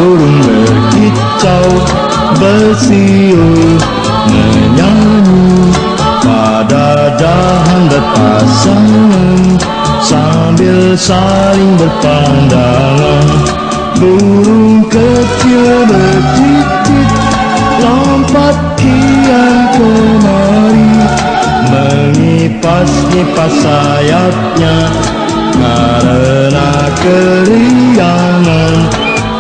burung berkicau, bersiul menyanyi pada dahan berpasangan, sambil saling berpandangan. Burung kecil bercicit, lompat kian kemari, mengipas-ngipas sayapnya karena keriangan.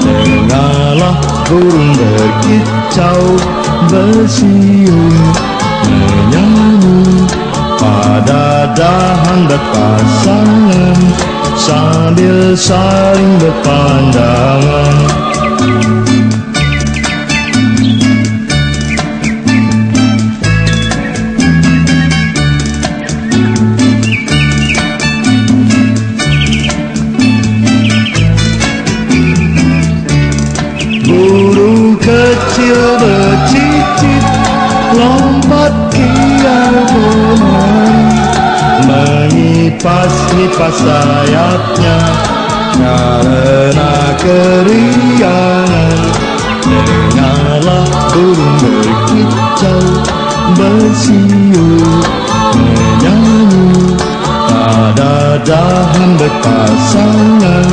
Dengarlah burung berkicau, bersiul menyanyi pada dahan berpasangan, sambil saling berpandangan. Burung kecil bercicit, lompat kian kemari, mengipas-ngipas sayapnya karena keriangan. Dengarlah burung berkicau, bersiul menyanyi pada dahan berpasangan,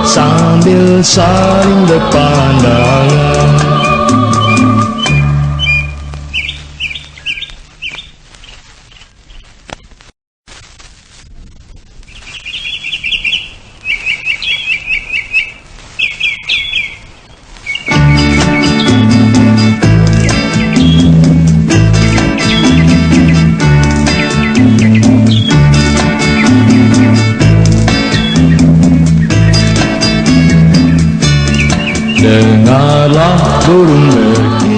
sambil saling berpandangan. Dengarlah burung berkicau,